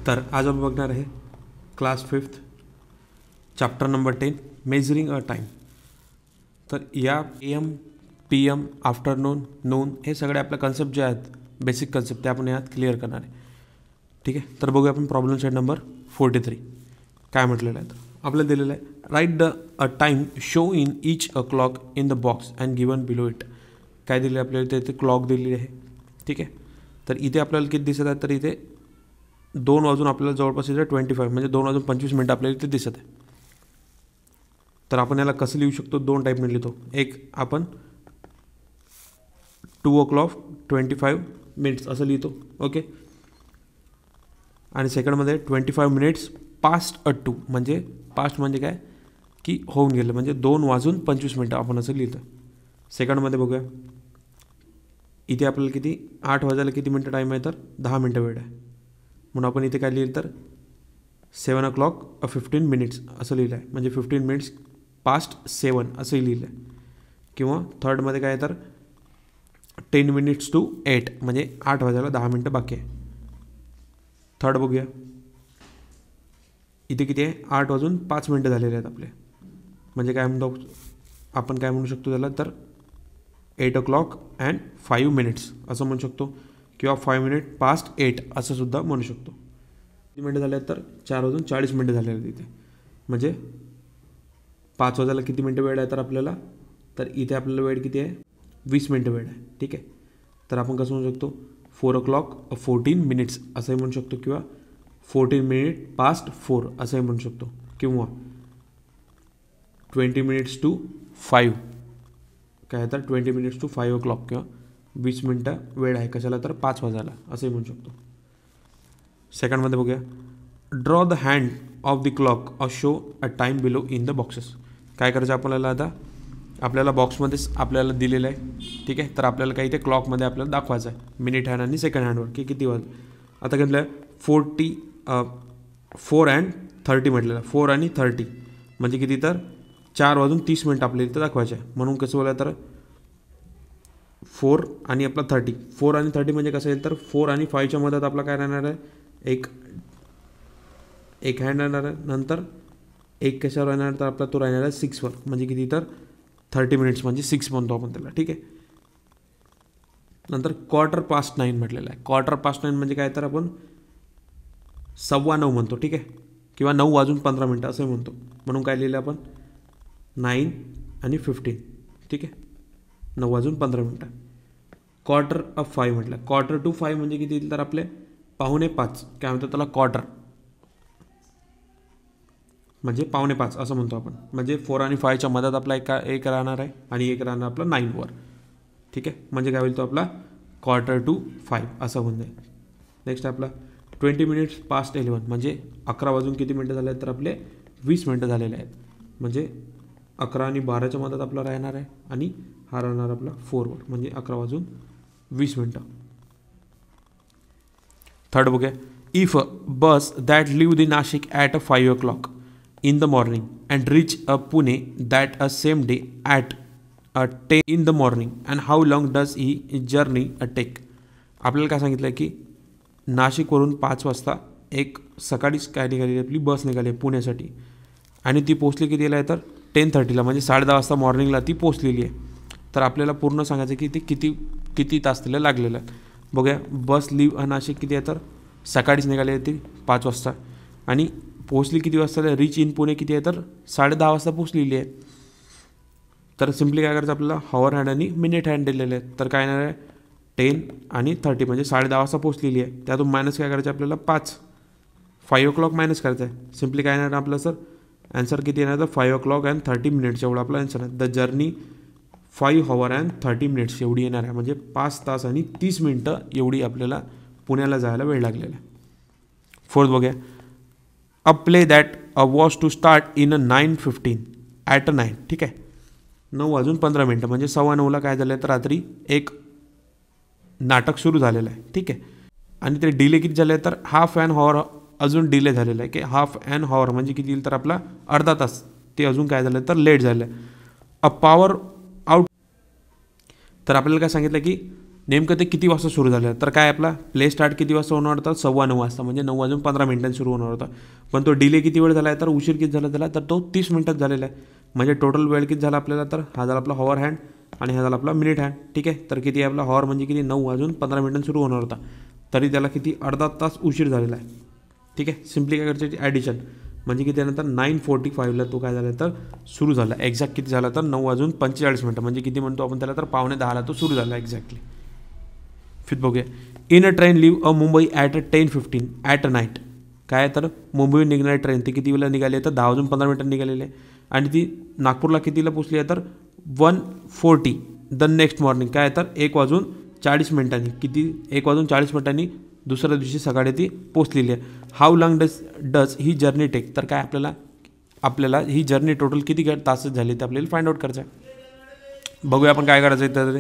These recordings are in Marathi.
तर आज आपण बघणार आहे class 5th chapter number 10 measuring a time. तर या AM PM आफ्टरनून नून हे सगळे आपले कन्सेप्ट जे आहेत बेसिक कन्सेप्ट ते आपण यात क्लिअर करणार आहे। ठीक आहे, तर बघूया आपण प्रॉब्लेम सेट नंबर 43 काय म्हटलेलं आहे। तर आपल्याला दिलेलं आहे right a time show in each a clock in the box and given below it. काय दिले आपल्याला इथे क्लॉक दिलेली आहे। ठीक आहे, तर इथे आपल्याला किती दिसत आहे, तर इथे 2 वाजून आपल्याला जवळपास इथे 25 म्हणजे 2 वाजून 25 मिनटं आपल्याला इथे दिसत आहे। तर आपण याला कसं लिहू शकतो, 2 टाईपने लिहितो। एक आपण 2:25 असं लिहितो, ओके। आणि सेकंडमध्ये 25 मिनिट्स पास्ट अ 2 म्हणजे पास्ट म्हणजे काय की होऊन गेलं, म्हणजे 2 वाजून 25 मिनटं आपण असं लिहितं। सेकंडमध्ये बघूया, इथे आपल्याला किती 8 वाजायला किती मिनटं टाईम आहे, तर 10 मिनटं वेळ आहे। म्हणून आपण इथे काय लिहिलं, तर 7:15 असं लिहिलं आहे, म्हणजे 15 मिनिट्स पास्ट 7 असंही लिहिलं आहे। किंवा थर्डमध्ये काय आहे, तर 10 minutes to 8 म्हणजे 8 वाजायला 10 मिनटं बाकी आहे। थर्ड बघूया, इथे किती आहे 8 वाजून 5 मिनटं झालेले आहेत आपले, म्हणजे काय म्हणतो आपण, काय म्हणू शकतो त्याला, तर 8 o'clock and 5 minutes असं म्हणू शकतो, किंवा 5 minutes past 8 असं सुद्धा म्हणू शकतो। किती मिनटं झाले आहेत, तर 4 वाजून 40 मिनटं झालेले आहेत इथे, म्हणजे 5 वाजायला किती मिनटं वेळ आहे तर आपल्याला, तर इथे आपल्याला वेळ किती आहे 20 मिनटं वेळ आहे। ठीक आहे, तर आपण कसं म्हणू शकतो 4:14 असंही म्हणू शकतो, किंवा 14 minutes past 4 असंही म्हणू शकतो, किंवा 20 minutes to 5 काय, तर 20 minutes to 5 o'clock किंवा 20 मिनटं वेळ आहे कशाला, तर 5 वाजायला असंही म्हणू शकतो। सेकंडमध्ये बघूया, draw the hand of the clock or show a time below in the boxes. काय करायचं आपल्याला, आता आपल्याला बॉक्समध्येच आपल्याला दिलेलं आहे। ठीक आहे, तर आपल्याला काही ते क्लॉकमध्ये आपल्याला दाखवायचं आहे मिनिट हँड आणि सेकंड हँडवर की किती वाजले। आता घेतलं आहे 4 and 30 म्हटलेलं, 4 आणि 30 म्हणजे किती, तर 4 वाजून 30 मिनटं आपल्याला इथं दाखवायचे आहे। म्हणून कसं बोला, तर 4 आणि आपला 30, 4 आणि 30 म्हणजे कसं येईल, तर 4 आणि 5च्या मध्यात आपला काय राहणार आहे, एक हँड राहणार आहे, नंतर एक कशावर राहणार, तर आपला तो राहणार आहे 6वर, म्हणजे किती, तर 30 मिनिट्स म्हणजे 6 म्हणतो आपण त्याला। ठीक आहे, नंतर 9:15 म्हटलेलं आहे। 9:15 म्हणजे काय, तर आपण 9:15 म्हणतो। ठीक आहे, किंवा 9 वाजून 15 मिनटं असं म्हणतो, म्हणून काय लिहिलं आपण 9 आणि 15। ठीक आहे, 9 वाजून 15 मिनटं। 4:45 म्हटलं, 4:45 म्हणजे किती, तर आपले 4:45 काय म्हणतो त्याला, क्वार्टर म्हणजे 4:45 असं म्हणतो आपण, म्हणजे 4 आणि 5च्या मध्यात आपला एक राहणार आहे आणि एक राहणार आपला 9वर। ठीक आहे, म्हणजे काय होईल तो आपला 4:45 असं होऊन जाईल। नेक्स्ट आपला 20 minutes past 11 म्हणजे 11 वाजून किती मिनटं झाले आहेत, तर आपले 20 मिनटं झालेले आहेत, म्हणजे 11 आणि 12च्या मध्यात आपला राहणार आहे आणि हा राहणार आपला 4वर, म्हणजे 11 वाजून 20 मिनटं। थर्ड बघूया, if bus that leave the Nashik at 5 o'clock in the morning and reach Pune that same day at 10 in the morning and how long does he journey take। आपल्याला काय सांगितलं की नाशिकवरून 5 वाजता एक सकाळीच काय निघाली आपली बस निघाली पुण्यासाठी, आणि ती पोचली कितीला आहे, तर 10:30ला म्हणजे 10:30 वाजता मॉर्निंगला ती पोचलेली आहे। तर आपल्याला पूर्ण सांगायचं की ती किती तास तिला लागलेलं आहे। बघूया, बस लिव्ह नाशिक किती आहे, तर सकाळीच निघाली आहे ती 5 वाजता, आणि पोचली किती वाजता, रिच इन पुणे किती आहे, तर 10:30 वाजता पोचलेली आहे। तर सिम्पली काय करायचं आपल्याला, हॉवर हँड आणि मिनिट हँड दिलेले आहेत, तर काय येणार आहे 10 आणि 30 म्हणजे 10:30 वाजता पोचलेली आहे। त्यातून मायनस काय करायचं आपल्याला 5 o'clock मायनस करायचं आहे। सिम्पली काय येणार आपलं, सर आन्सर किती येणार, तर 5 o'clock and 30 minutes एवढा आपला आन्सर आहे। The journey 5 hours and 30 minutes एवढी येणार आहे, म्हणजे 5 तास आणि 30 मिनटं एवढी आपल्याला पुण्याला जायला वेळ लागलेला आहे। फोर्थ बघूया, a play that was to start in 9:15 at 9। ठीक आहे, 9 वाजून 15 मिनटं म्हणजे 9:15ला काय झालं, तर रात्री एक नाटक सुरू झालेलं आहे। ठीक आहे, आणि ते डिले किती झाले, तर हाफ ॲन हॉवर अजून डिले झालेलं आहे, की हाफ ॲन हॉवर म्हणजे किती येईल, तर आपला अर्धा तास ते अजून काय झालं, तर लेट झालं आहे। अ पॉवर आउट, तर आपल्याला काय सांगितलं की नेमकं ते किती वाजता सुरू झालं तर काय आपला प्ले स्टार्ट किती वाजता होणार होता 9:15 वाजता म्हणजे 9:15 सुरू होणार होता. पण तो डिले किती वेळ झाला आहे तर उशीर किती झाला त्याला तर तो 30 मिनिटात झालेला आहे. म्हणजे टोटल वेळ किती झाला आपल्याला तर हा झाला आपला हॉवर हँड आणि हा झाला आपला मिनिट हँड. ठीक आहे, तर किती आपला हॉवर म्हणजे किती 9:15 सुरू होणार होता तरी त्याला किती अर्धा तास उशीर झालेला आहे. ठीक आहे, सिम्पली काय करायचं ॲडिशन म्हणजे किती त्यानंतर 9:45ला तो काय झाला तर सुरू झाला. एक्झॅक्ट किती झाला तर 9:45 म्हणजे किती म्हणतो आपण त्याला तर 9:45ला तो सुरू झाला एक्झॅक्टली. फिर बघूया in a train leave a Mumbai at 10:15 at a night. काय तर मुंबईहून निघणारी ट्रेन ती किती वेळेला निघाली आहे तर 10:15 निघालेली आहे आणि ती नागपूरला कितीला पोचली आहे तर 1:40 द नेक्स्ट मॉर्निंग. काय तर 1:40 किती 1:40 दुसऱ्या दिवशी सकाळी ती पोचलेली आहे. How long does he journey take तर काय आपल्याला ही जर्नी टोटल किती तास झाली ते आपल्याला फाइंड आउट करायचं आहे. बघूया आपण काय करायचं आहे तर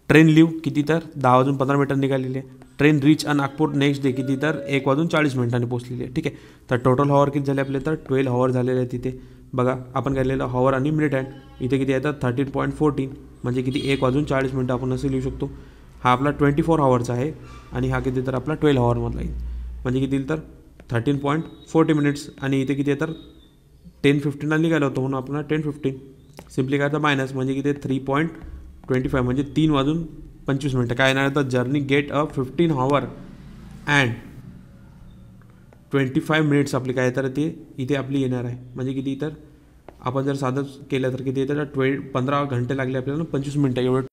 ट्रेन लिव्ह किती तर 10:15 निघालेली आहे. ट्रेन रिच अ नागपूर नेक्स्ट डे किती तर 1:40 पोचलेली आहे. ठीक आहे, तर टोटल हॉवर किती झाले आपले तर 12 हॉवर झालेले आहे तिथे. बघा आपण काढलेलं हॉवर आणि मिनिट हँड इथे किती आहे तर 13.14 म्हणजे किती 1:40 आपण असं लिहू शकतो. हा आपला 24 हॉवरचा आहे आणि हा किती तर आपला 12 हॉवरमधला येईल म्हणजे किती तर 13.40 आणि इथे किती आहे तर 10:15ला निघालं होतं म्हणून आपण 10:15 सिम्पली काय तर मायनस म्हणजे किती 3.25 म्हणजे 3:25 काय येणार तर journey get a 15 hover and 25 आपली काय तर ते इथे आपली येणार आहे. म्हणजे किती तर आपण जर साधं केलं तर किती तर 15 घंटे लागले आपल्याला 25 मिनटं एवढं